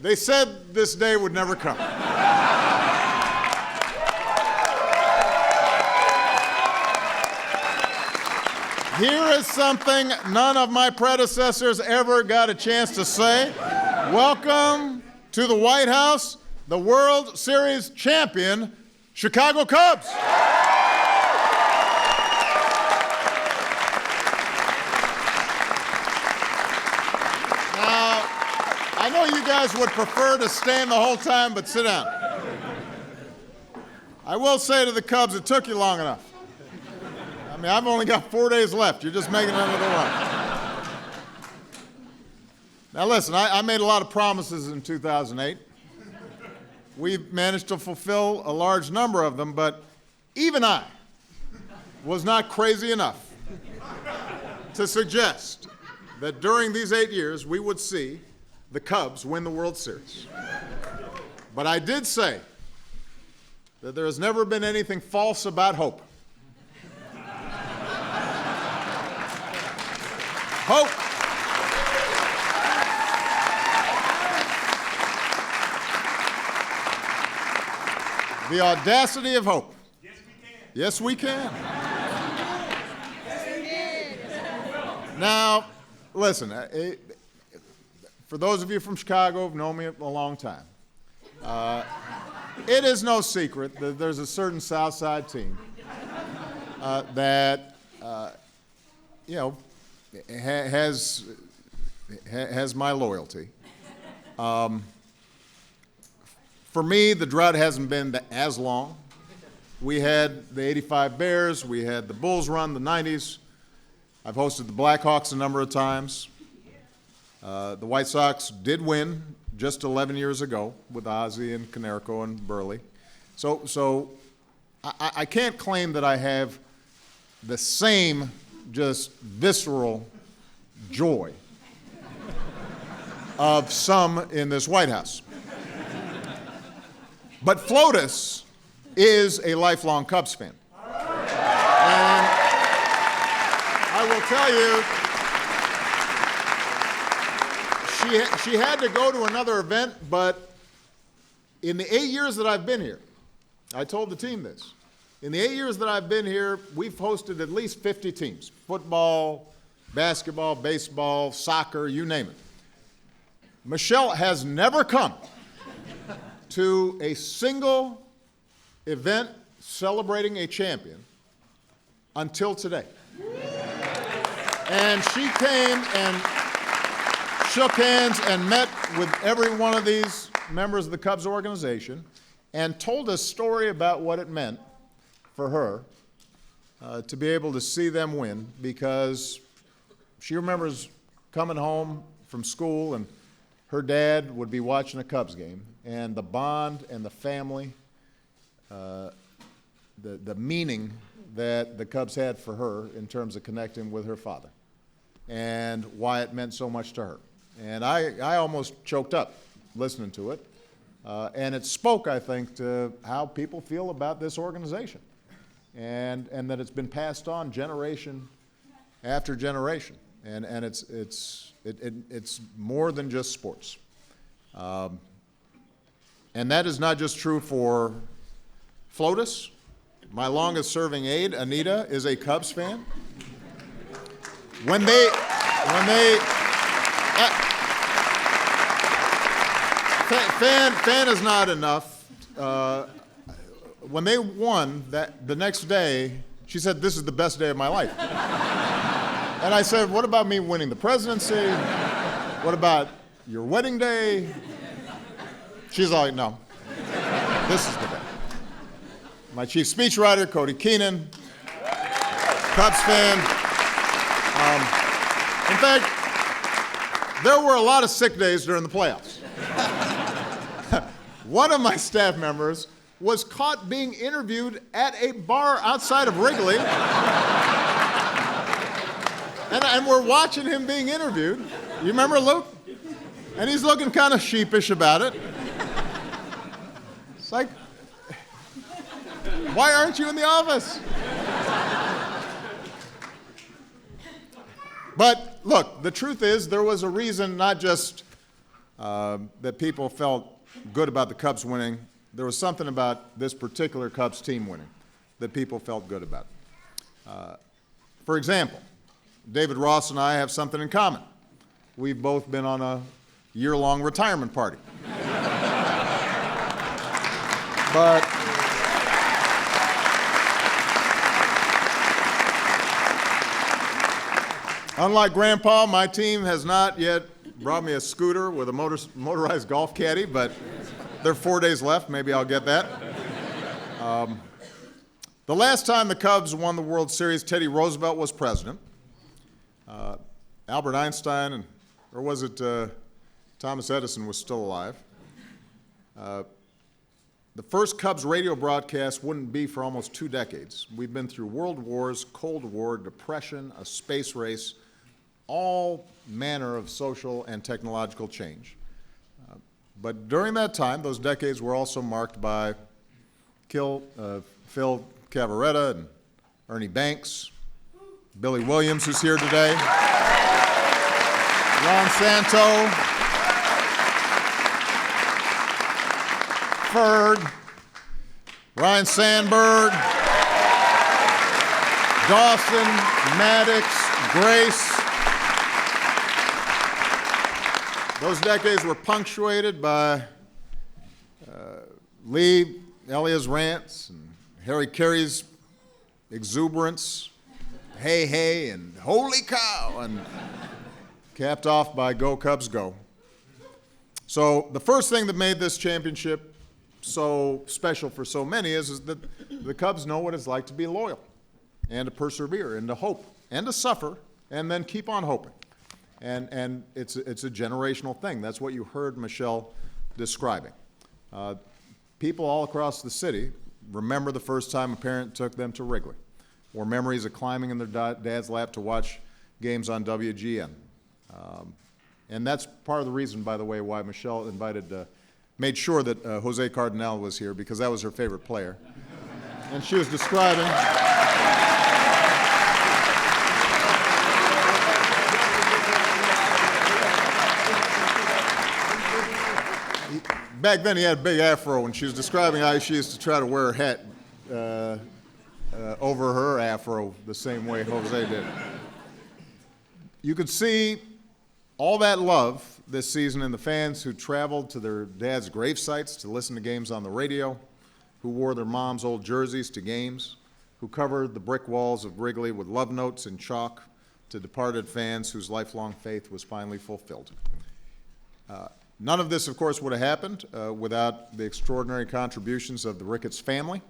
They said this day would never come. Here is something none of my predecessors ever got a chance to say. Welcome to the White House, the World Series champion, Chicago Cubs. Now, I know you guys would prefer to stand the whole time, but sit down. I will say to the Cubs, it took you long enough. I mean, I've only got 4 days left. You're just making another run. Now listen, I made a lot of promises in 2008. We've managed to fulfill a large number of them, but even I was not crazy enough to suggest that during these 8 years we would see the Cubs win the World Series. But I did say that there has never been anything false about hope. Hope. The audacity of hope. Yes, we can. Now, listen, for those of you from Chicago who've known me a long time, it is no secret that there's a certain South Side team that, has my loyalty. For me, the drought hasn't been as long. We had the '85 Bears, we had the Bulls run, the '90s. I've hosted the Blackhawks a number of times. The White Sox did win just 11 years ago with Ozzie and Konerko and Burley. So I can't claim that I have the same just visceral joy of some in this White House. But Flotus is a lifelong Cubs fan. And I will tell you, she had to go to another event, but in the 8 years that I've been here, I told the team this, in the 8 years that I've been here, we've hosted at least 50 teams, football, basketball, baseball, soccer, you name it. Michelle has never come to a single event celebrating a champion until today. And she came and shook hands and met with every one of these members of the Cubs organization and told a story about what it meant for her to be able to see them win, because she remembers coming home from school and her dad would be watching a Cubs game, and the bond and the family, the meaning that the Cubs had for her in terms of connecting with her father and why it meant so much to her. And I almost choked up listening to it. And it spoke, I think, to how people feel about this organization, and that it's been passed on generation after generation. And it's more than just sports. And that is not just true for Flotus. My longest serving aide, Anita, is a Cubs fan. Fan is not enough. When they won, the next day, she said, "This is the best day of my life." And I said, "What about me winning the presidency? What about your wedding day?" She's like, "No, this is the day." My chief speechwriter, Cody Keenan, Cubs fan. In fact, there were a lot of sick days during the playoffs. One of my staff members was caught being interviewed at a bar outside of Wrigley. And we're watching him being interviewed. You remember Luke? And he's looking kind of sheepish about it. It's like, why aren't you in the office? But look, the truth is there was a reason not just that people felt good about the Cubs winning. There was something about this particular Cubs team winning that people felt good about. For example, David Ross and I have something in common. We've both been on a year-long retirement party. But unlike Grandpa, my team has not yet brought me a scooter with a motorized golf caddy, but there are 4 days left. Maybe I'll get that. The last time the Cubs won the World Series, Teddy Roosevelt was president. Albert Einstein, or was it Thomas Edison, was still alive. The first Cubs radio broadcast wouldn't be for almost 2 decades. We've been through world wars, Cold War, depression, a space race, all manner of social and technological change. But during that time, those decades were also marked by Phil Cavaretta and Ernie Banks, Billy Williams, who's here today, Ron Santo, Ferg, Ryan Sandberg, Dawson, Maddox, Grace. Those decades were punctuated by Lee Elia's rants and Harry Carey's exuberance, hey, hey, and holy cow, and capped off by Go Cubs Go. So the first thing that made this championship so special for so many is that the Cubs know what it's like to be loyal and to persevere and to hope and to suffer and then keep on hoping. And it's a generational thing. That's what you heard Michelle describing. People all across the city remember the first time a parent took them to Wrigley, or memories of climbing in their dad's lap to watch games on WGN. And that's part of the reason, by the way, why Michelle made sure that Jose Cardenal was here, because that was her favorite player. And she was describing back then he had a big afro, and she was describing how she used to try to wear her hat over her afro the same way Jose did. You could see all that love this season in the fans who traveled to their dad's grave sites to listen to games on the radio, who wore their mom's old jerseys to games, who covered the brick walls of Wrigley with love notes in chalk to departed fans whose lifelong faith was finally fulfilled. None of this, of course, would have happened without the extraordinary contributions of the Ricketts family.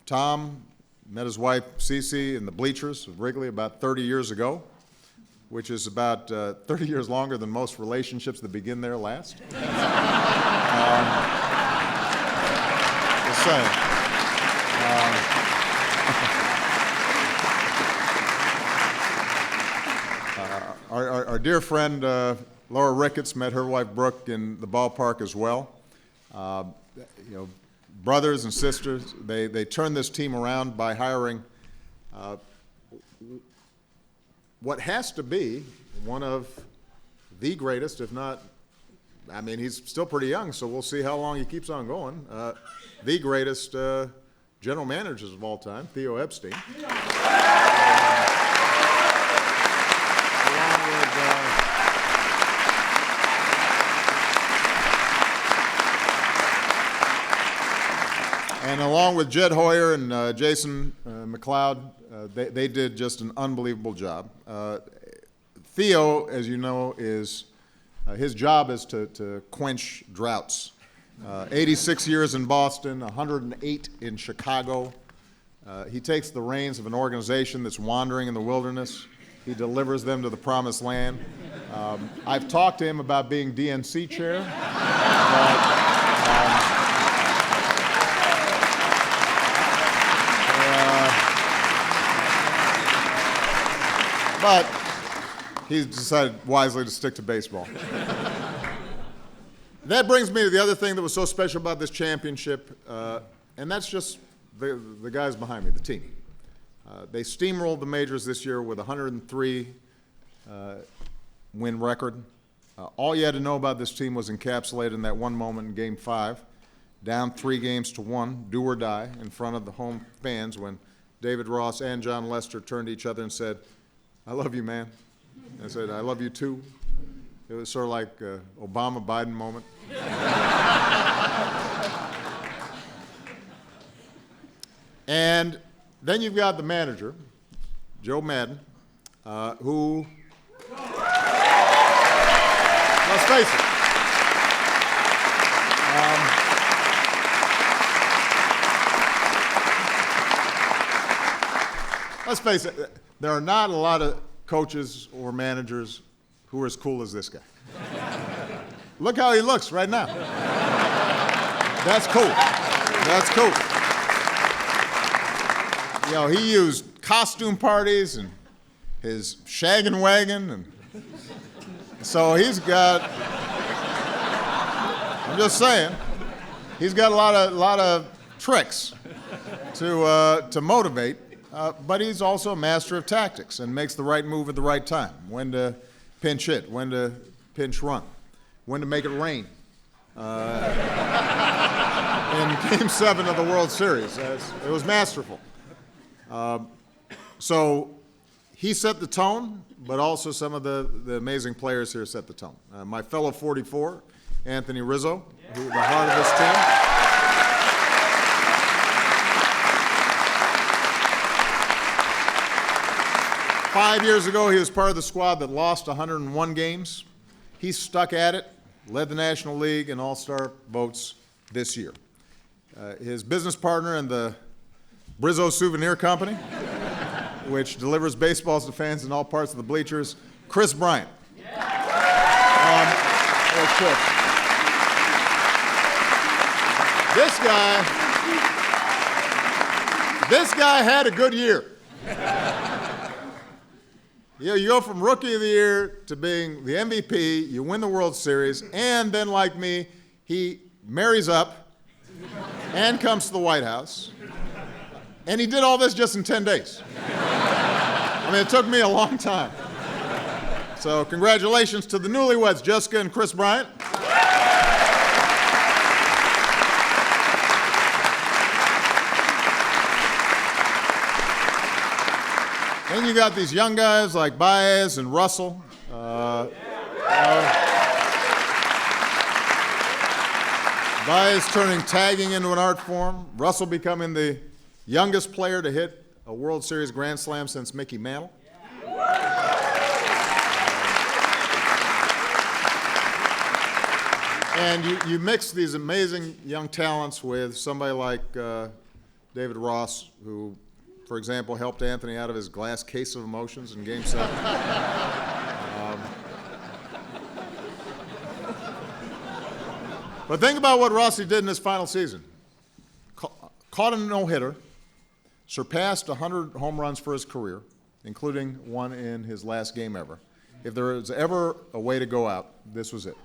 Tom met his wife, Cece, in the bleachers of Wrigley about 30 years ago, which is about 30 years longer than most relationships that begin there last. Just saying. Our dear friend Laura Ricketts met her wife Brooke in the ballpark as well. Brothers and sisters, they turned this team around by hiring what has to be one of the greatest, if not, I mean, he's still pretty young, so we'll see how long he keeps on going, the greatest general managers of all time, Theo Epstein. And along with Jed Hoyer and Jason McLeod, they did just an unbelievable job. Theo, as you know, his job is to quench droughts. 86 years in Boston, 108 in Chicago. He takes the reins of an organization that's wandering in the wilderness. He delivers them to the promised land. I've talked to him about being DNC chair. But he's decided wisely to stick to baseball. That brings me to the other thing that was so special about this championship, and that's just the guys behind me, the team. They steamrolled the majors this year with a 103 win record. All you had to know about this team was encapsulated in that one moment in Game 5, down 3-1, do or die, in front of the home fans when David Ross and John Lester turned to each other and said, "I love you, man." I said, "I love you too." It was sort of like Obama-Biden moment. And then you've got the manager, Joe Madden, who, let's face it, there are not a lot of coaches or managers who are as cool as this guy. Look how he looks right now. That's cool. That's cool. You know, he used costume parties and his shaggin' wagon, and so he's got, I'm just saying, he's got a lot of tricks to motivate, but he's also a master of tactics and makes the right move at the right time, when to pinch hit, when to pinch run, when to make it rain. In Game 7 of the World Series, it was masterful. So he set the tone, but also some of the amazing players here set the tone. My fellow 44, Anthony Rizzo, who the heart of this team. 5 years ago, he was part of the squad that lost 101 games. He stuck at it, led the National League in All-Star votes this year. His business partner in the Brizzo Souvenir Company, which delivers baseballs to fans in all parts of the bleachers, Chris Bryant. There's Chris. This guy had a good year. You know, you go from Rookie of the Year to being the MVP, you win the World Series, and then, like me, he marries up and comes to the White House. And he did all this just in 10 days. I mean, it took me a long time. So congratulations to the newlyweds, Jessica and Chris Bryant. Then you got these young guys like Baez and Russell. Baez turning tagging into an art form. Russell becoming the youngest player to hit a World Series Grand Slam since Mickey Mantle. And you mix these amazing young talents with somebody like David Ross, who, for example, helped Anthony out of his glass case of emotions in Game 7. But think about what Rossi did in his final season. Caught a no-hitter, surpassed 100 home runs for his career, including one in his last game ever. If there was ever a way to go out, this was it.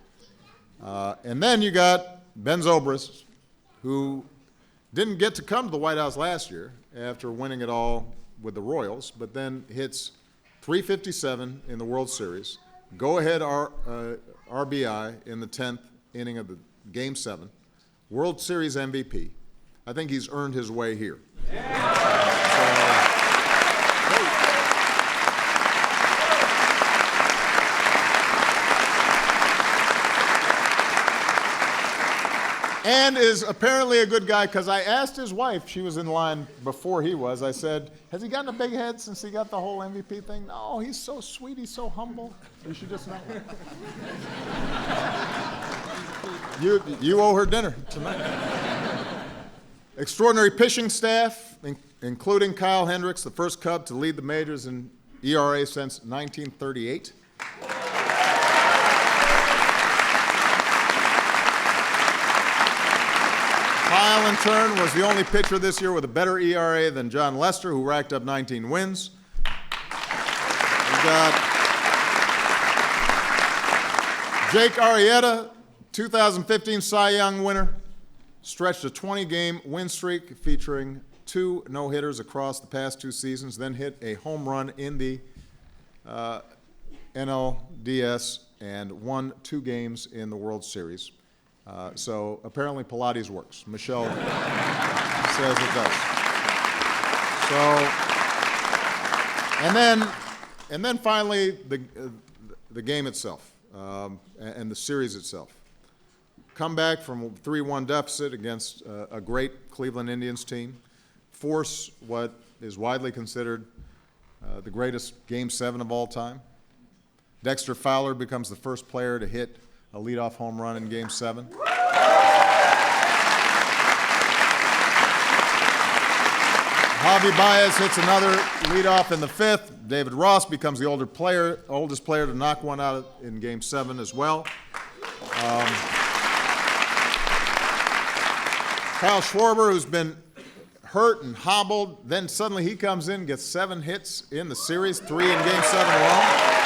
And then you got Ben Zobrist, who didn't get to come to the White House last year after winning it all with the Royals, but then hits .357 in the World Series, go-ahead RBI in the 10th inning of the Game 7, World Series MVP. I think he's earned his way here. And is apparently a good guy, because I asked his wife, she was in line before he was, I said, has he gotten a big head since he got the whole MVP thing? No, he's so sweet, he's so humble. You should just know. You owe her dinner tonight. Extraordinary pitching staff, including Kyle Hendricks, the first Cub to lead the majors in ERA since 1938. Kyle, in turn, was the only pitcher this year with a better ERA than John Lester, who racked up 19 wins. We've got Jake Arrieta, 2015 Cy Young winner, stretched a 20-game win streak featuring 2 no-hitters across the past 2 seasons, then hit a home run in the NLDS and won 2 games in the World Series. So apparently Pilates works. Michelle says it does. So, and then finally the game itself and the series itself. Come back from a 3-1 deficit against a great Cleveland Indians team, force what is widely considered the greatest Game 7 of all time. Dexter Fowler becomes the first player to hit a leadoff home run in Game 7. Javi Baez hits another leadoff in the 5th. David Ross becomes the oldest player to knock one out in Game 7 as well. Kyle Schwarber, who's been hurt and hobbled, then suddenly he comes in, gets 7 hits in the series, 3 in Game 7 alone.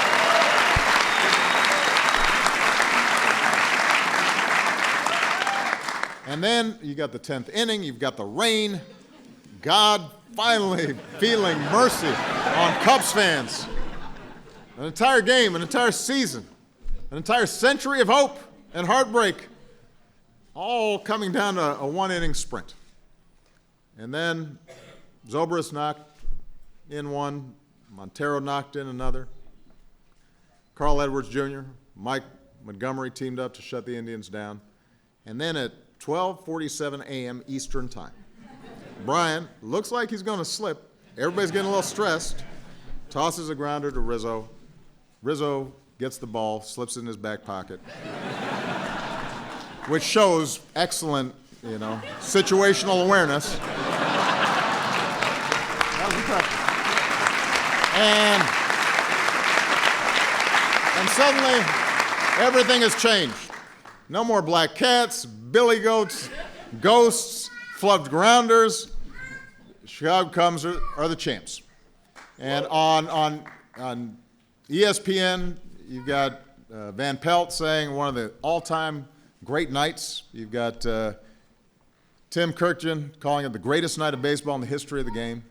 And then you got the 10th inning, you've got the rain. God finally feeling mercy on Cubs fans. An entire game, an entire season, an entire century of hope and heartbreak, all coming down to a 1-inning sprint. And then Zobrist knocked in one, Montero knocked in another. Carl Edwards Jr., Mike Montgomery teamed up to shut the Indians down. And then at 12:47 a.m. Eastern Time, Brian looks like he's going to slip. Everybody's getting a little stressed. Tosses a grounder to Rizzo. Rizzo gets the ball, slips it in his back pocket, which shows excellent, situational awareness. That was impressive. And suddenly, everything has changed. No more black cats, billy goats, ghosts, flubbed grounders. Chicago Cubs are the champs. And on ESPN, you've got Van Pelt saying one of the all-time great nights. You've got Tim Kirkjian calling it the greatest night of baseball in the history of the game.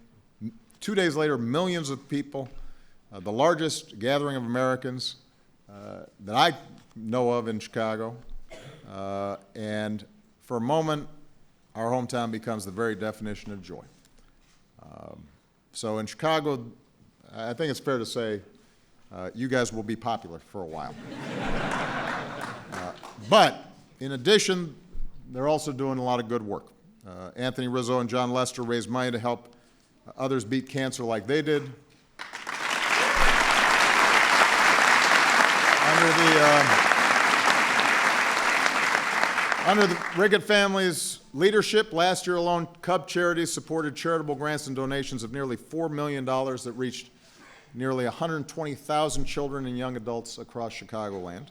2 days later, millions of people, the largest gathering of Americans that I know of in Chicago. And for a moment, our hometown becomes the very definition of joy. So in Chicago, I think it's fair to say you guys will be popular for a while. But in addition, they're also doing a lot of good work. Anthony Rizzo and John Lester raised money to help others beat cancer like they did. Under the Rickett family's leadership, last year alone, Cub Charities supported charitable grants and donations of nearly $4 million that reached nearly 120,000 children and young adults across Chicagoland.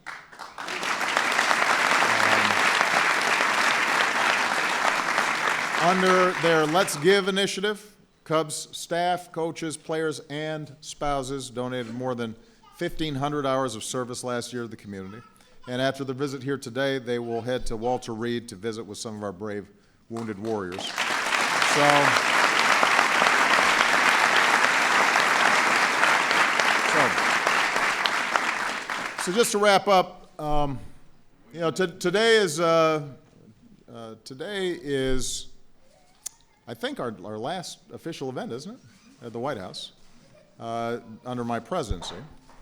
Under their Let's Give initiative, Cubs staff, coaches, players, and spouses donated more than 1,500 hours of service last year to the community. And after the visit here today, they will head to Walter Reed to visit with some of our brave wounded warriors. So just to wrap up, today is, I think, our last official event, isn't it, at the White House under my presidency.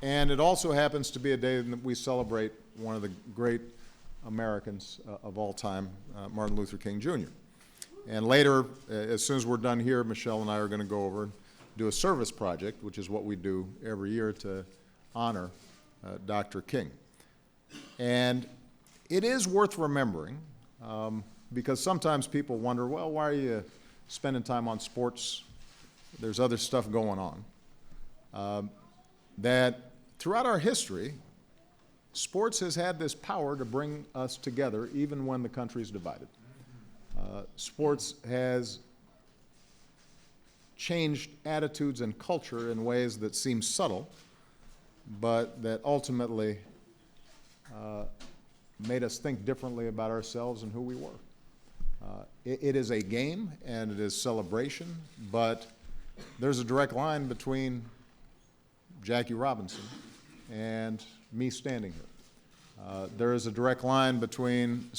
And it also happens to be a day that we celebrate one of the great Americans of all time, Martin Luther King Jr. And later, as soon as we're done here, Michelle and I are going to go over and do a service project, which is what we do every year to honor Dr. King. And it is worth remembering, because sometimes people wonder, well, why are you spending time on sports? There's other stuff going on. That throughout our history, sports has had this power to bring us together even when the country's divided. Sports has changed attitudes and culture in ways that seem subtle, but that ultimately made us think differently about ourselves and who we were. It is a game and it is celebration, but there's a direct line between Jackie Robinson and me standing here. There is a direct line between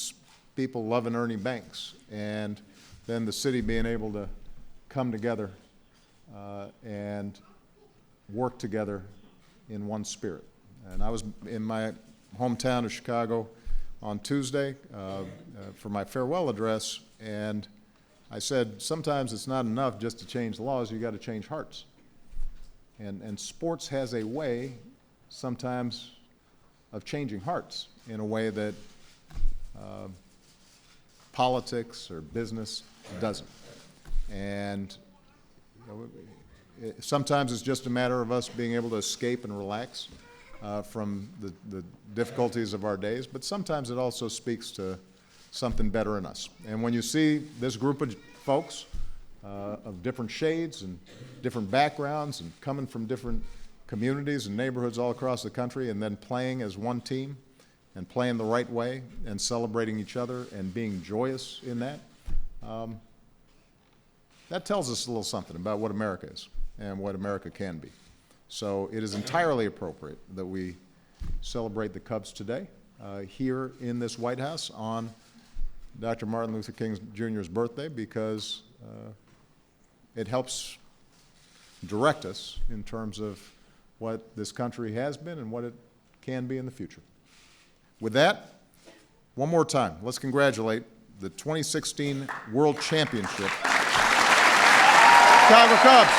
people loving Ernie Banks and then the city being able to come together and work together in one spirit. And I was in my hometown of Chicago on Tuesday for my farewell address, and I said, sometimes it's not enough just to change laws, you got to change hearts. And sports has a way sometimes of changing hearts in a way that politics or business doesn't. And sometimes it's just a matter of us being able to escape and relax from the difficulties of our days, but sometimes it also speaks to something better in us. And when you see this group of folks of different shades and different backgrounds and coming from different communities and neighborhoods all across the country and then playing as one team and playing the right way and celebrating each other and being joyous in that, that tells us a little something about what America is and what America can be. So it is entirely appropriate that we celebrate the Cubs today here in this White House on Dr. Martin Luther King Jr.'s birthday, because it helps direct us in terms of what this country has been and what it can be in the future. With that, one more time, let's congratulate the 2016 World Championship Chicago Cubs.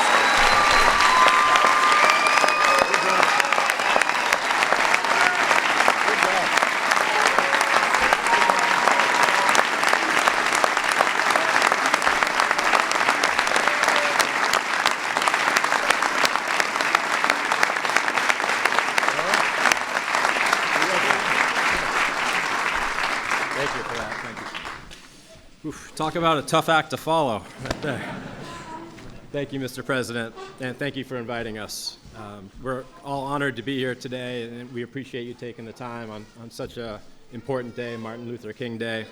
Thank you for that. Thank you. Oof, talk about a tough act to follow right there. Thank you, Mr. President, and thank you for inviting us. We're all honored to be here today, and we appreciate you taking the time on such an important day, Martin Luther King Day,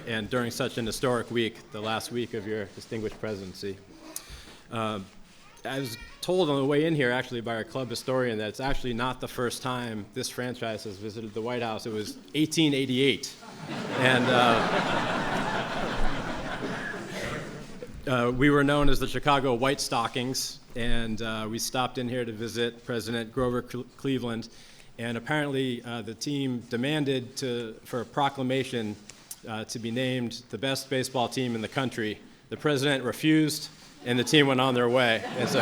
and during such an historic week, the last week of your distinguished presidency. I was told on the way in here, actually, by our club historian that it's actually not the first time this franchise has visited the White House. It was 1888. And we were known as the Chicago White Stockings, and we stopped in here to visit President Grover Cleveland. And apparently the team demanded for a proclamation to be named the best baseball team in the country. The president refused, and the team went on their way. And so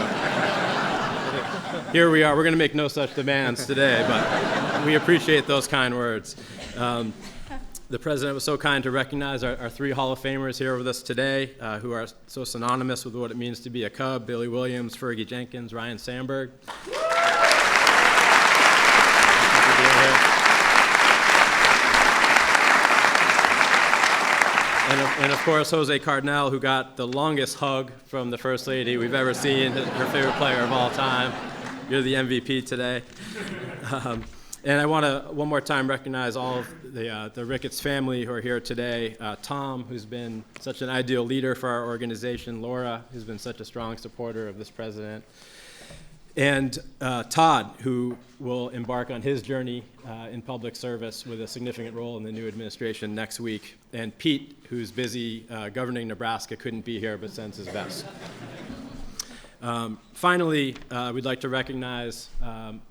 here we are. We're going to make no such demands today, but we appreciate those kind words. The president was so kind to recognize our three Hall of Famers here with us today, who are so synonymous with what it means to be a Cub: Billy Williams, Fergie Jenkins, Ryne Sandberg. And of course, Jose Cardinal, who got the longest hug from the First Lady we've ever seen, her favorite player of all time. You're the MVP today. And I want to, one more time, recognize all of the Ricketts family who are here today. Tom, who's been such an ideal leader for our organization. Laura, who's been such a strong supporter of this president. And Todd, who will embark on his journey in public service with a significant role in the new administration next week. And Pete, who's busy governing Nebraska, couldn't be here but sends his best. Finally, we'd like to recognize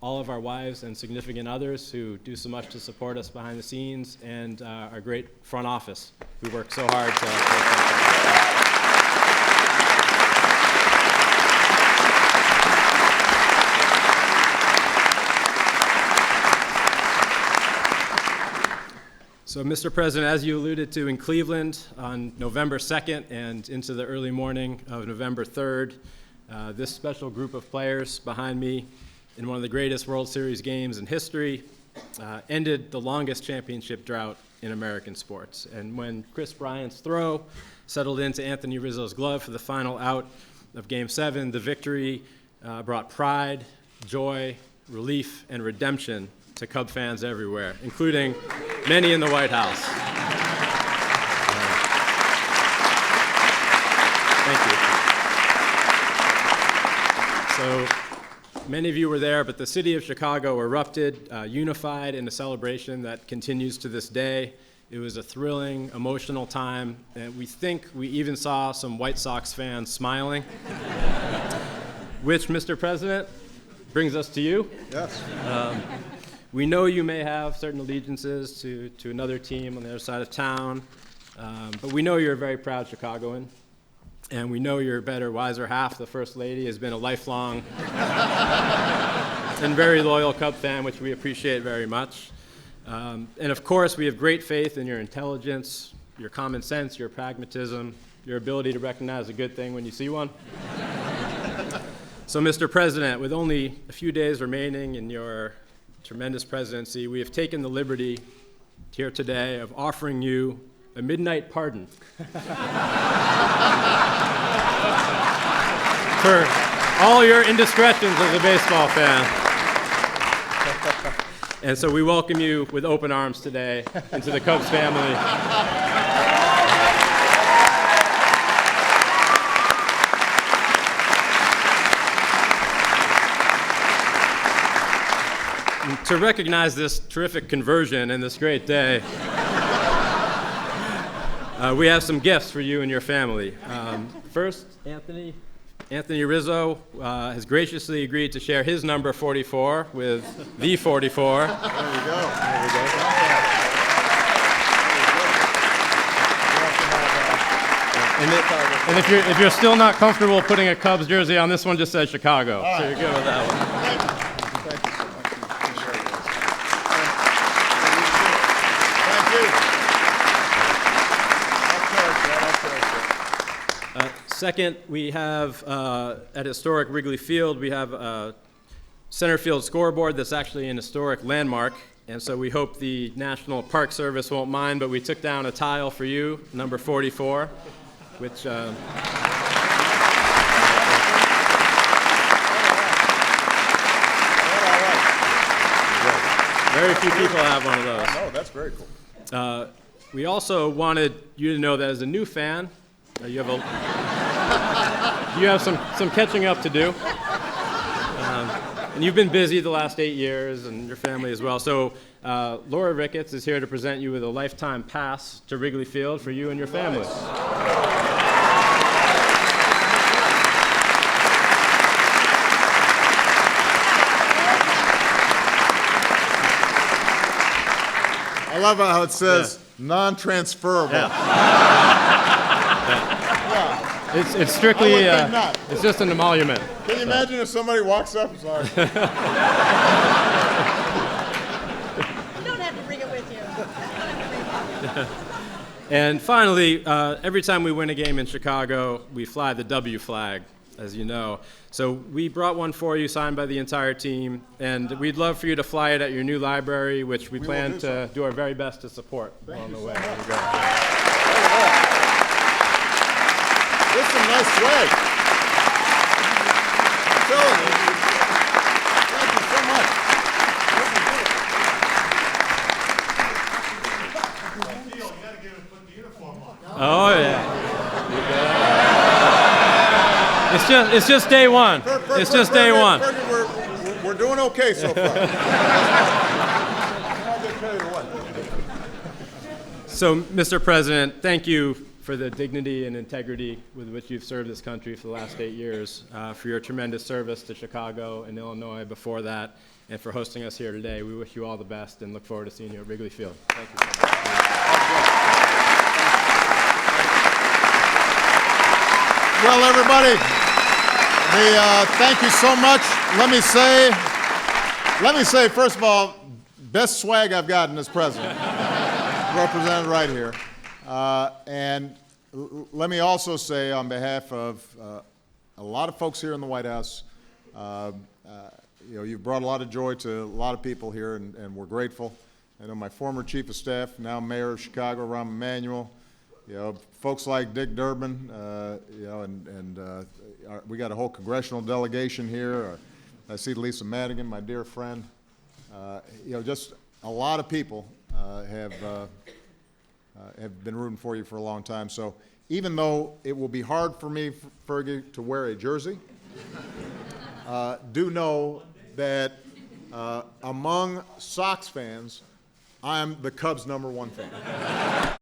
all of our wives and significant others who do so much to support us behind the scenes, and our great front office who work so hard to. So, Mr. President, as you alluded to in Cleveland on November 2nd and into the early morning of November 3rd, this special group of players behind me in one of the greatest World Series games in history ended the longest championship drought in American sports. And when Chris Bryant's throw settled into Anthony Rizzo's glove for the final out of Game 7, the victory brought pride, joy, relief, and redemption to Cub fans everywhere, including many in the White House. Thank you. So Many of you were there, but the city of Chicago erupted, unified in a celebration that continues to this day. It was a thrilling, emotional time, and we think we even saw some White Sox fans smiling, which, Mr. President, brings us to you. Yes. We know you may have certain allegiances to another team on the other side of town, but we know you're a very proud Chicagoan. And we know your better, wiser half, the First Lady, has been a lifelong and very loyal Cub fan, which we appreciate very much. And of course, we have great faith in your intelligence, your common sense, your pragmatism, your ability to recognize a good thing when you see one. So, Mr. President, with only a few days remaining in your tremendous presidency, we have taken the liberty here today of offering you a midnight pardon for all your indiscretions as a baseball fan. And so we welcome you with open arms today into the Cubs family. And to recognize this terrific conversion and this great day, we have some gifts for you and your family. First, Anthony Rizzo has graciously agreed to share his number 44 with the 44. There we go. And if you're still not comfortable putting a Cubs jersey on, this one just says Chicago. So you're good with that one. Thank you so much. Appreciate it. Thank you. Second, we have at historic Wrigley Field, we have a center field scoreboard that's actually an historic landmark. And so we hope the National Park Service won't mind, but we took down a tile for you, number 44, which very few people have one of those. No, that's very cool. We also wanted you to know that as a new fan, you have some catching up to do. And you've been busy the last 8 years, and your family as well. So Laura Ricketts is here to present you with a lifetime pass to Wrigley Field for you and your family. I love how it says non-transferable. It's strictly, I would think not. it's just an emolument. Can you imagine if somebody walks up and says, You don't have to bring it with you. And finally, every time we win a game in Chicago, we fly the W flag, as you know. So we brought one for you, signed by the entire team, and we'd love for you to fly it at your new library, which we plan to do our very best to support along the way. There you go. "This is some nice swag." I'm telling you. Thank you so much. Oh yeah. It's just day one. It's just day one. We're doing okay so far. I'll get carried away. So, Mr. President, thank you for the dignity and integrity with which you've served this country for the last 8 years, for your tremendous service to Chicago and Illinois before that, and for hosting us here today. We wish you all the best and look forward to seeing you at Wrigley Field. Thank you. Well, everybody, thank you so much. Let me say, first of all, best swag I've gotten as president, represented right here. And let me also say, on behalf of a lot of folks here in the White House, you've brought a lot of joy to a lot of people here, and we're grateful. I know my former chief of staff, now mayor of Chicago, Rahm Emanuel. Folks like Dick Durbin, we got a whole congressional delegation here. I see Lisa Madigan, my dear friend. Just a lot of people have been rooting for you for a long time. So even though it will be hard for me, Fergie, to wear a jersey, do know that among Sox fans, I'm the Cubs' #1 fan.